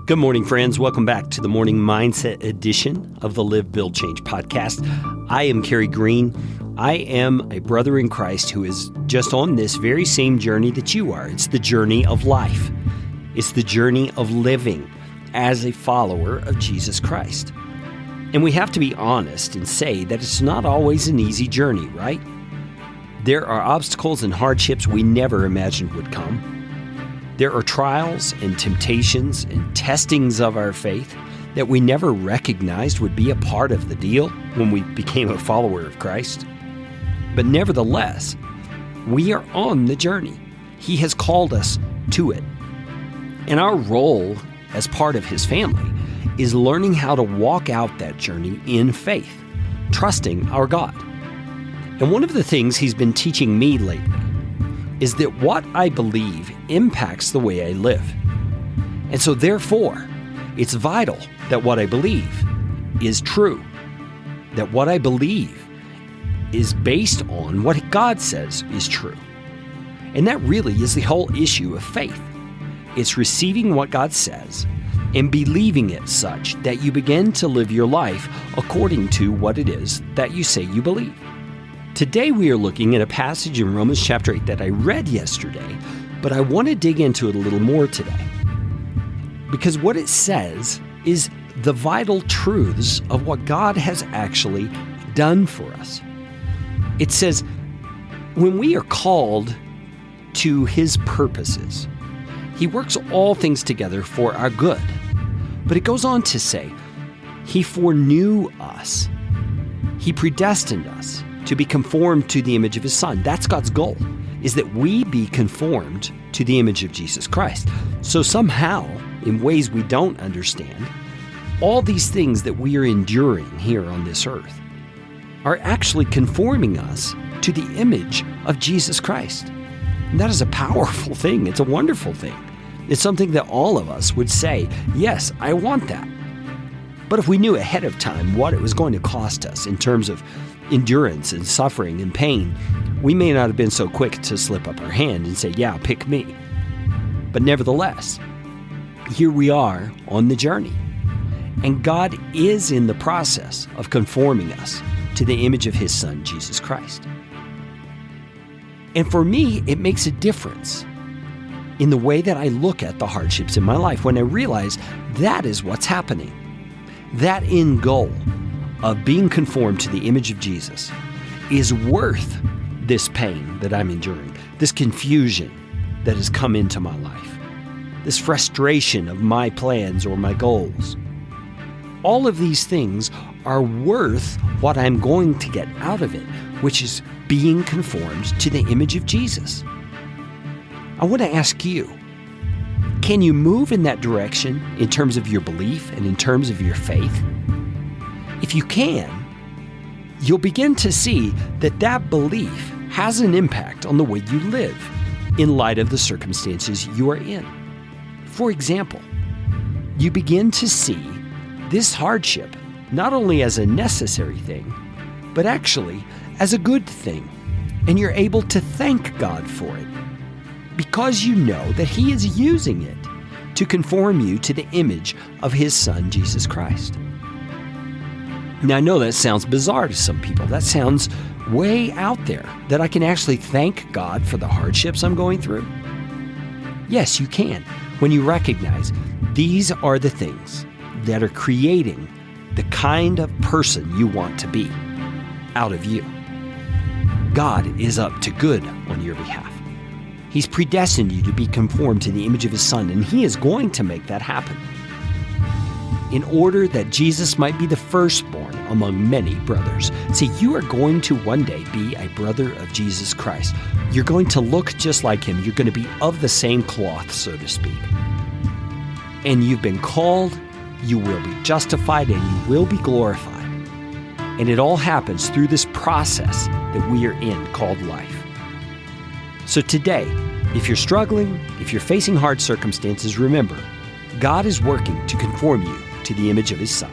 Good morning, friends. Welcome back to the Morning Mindset edition of the Live, Build, Change podcast. I am Carey Green. I am a brother in Christ who is just on this very same journey that you are. It's the journey of life. It's the journey of living as a follower of Jesus Christ. And we have to be honest and say that it's not always an easy journey, right? There are obstacles and hardships we never imagined would come. There are trials and temptations and testings of our faith that we never recognized would be a part of the deal when we became a follower of Christ. But nevertheless, we are on the journey. He has called us to it. And our role as part of His family is learning how to walk out that journey in faith, trusting our God. And one of the things He's been teaching me lately is that what I believe impacts the way I live. And so therefore, it's vital that what I believe is true, that what I believe is based on what God says is true. And that really is the whole issue of faith. It's receiving what God says and believing it such that you begin to live your life according to what it is that you say you believe. Today we are looking at a passage in Romans chapter 8 that I read yesterday, but I want to dig into it a little more today. Because what it says is the vital truths of what God has actually done for us. It says, when we are called to His purposes, He works all things together for our good. But it goes on to say, He foreknew us. He predestined us to be conformed to the image of His Son. That's God's goal, is that we be conformed to the image of Jesus Christ. So somehow, in ways we don't understand, all these things that we are enduring here on this earth are actually conforming us to the image of Jesus Christ. And that is a powerful thing. It's a wonderful thing. It's something that all of us would say, yes, I want that. But if we knew ahead of time what it was going to cost us in terms of endurance and suffering and pain, we may not have been so quick to slip up our hand and say, yeah, pick me. But nevertheless, here we are on the journey. And God is in the process of conforming us to the image of His Son, Jesus Christ. And for me, it makes a difference in the way that I look at the hardships in my life when I realize that is what's happening. That end goal of being conformed to the image of Jesus is worth this pain that I'm enduring, this confusion that has come into my life, this frustration of my plans or my goals. All of these things are worth what I'm going to get out of it, which is being conformed to the image of Jesus. I want to ask you, can you move in that direction in terms of your belief and in terms of your faith? If you can, you'll begin to see that that belief has an impact on the way you live in light of the circumstances you are in. For example, you begin to see this hardship not only as a necessary thing, but actually as a good thing. And you're able to thank God for it because you know that He is using it to conform you to the image of His Son, Jesus Christ. Now, I know that sounds bizarre to some people. That sounds way out there, that I can actually thank God for the hardships I'm going through. Yes, you can, when you recognize these are the things that are creating the kind of person you want to be out of you. God is up to good on your behalf. He's predestined you to be conformed to the image of His Son, and He is going to make that happen in order that Jesus might be the firstborn among many brothers. See, you are going to one day be a brother of Jesus Christ. You're going to look just like Him. You're going to be of the same cloth, so to speak. And you've been called, you will be justified, and you will be glorified. And it all happens through this process that we are in called life. So today, if you're struggling, if you're facing hard circumstances, remember, God is working to conform you to the image of His Son.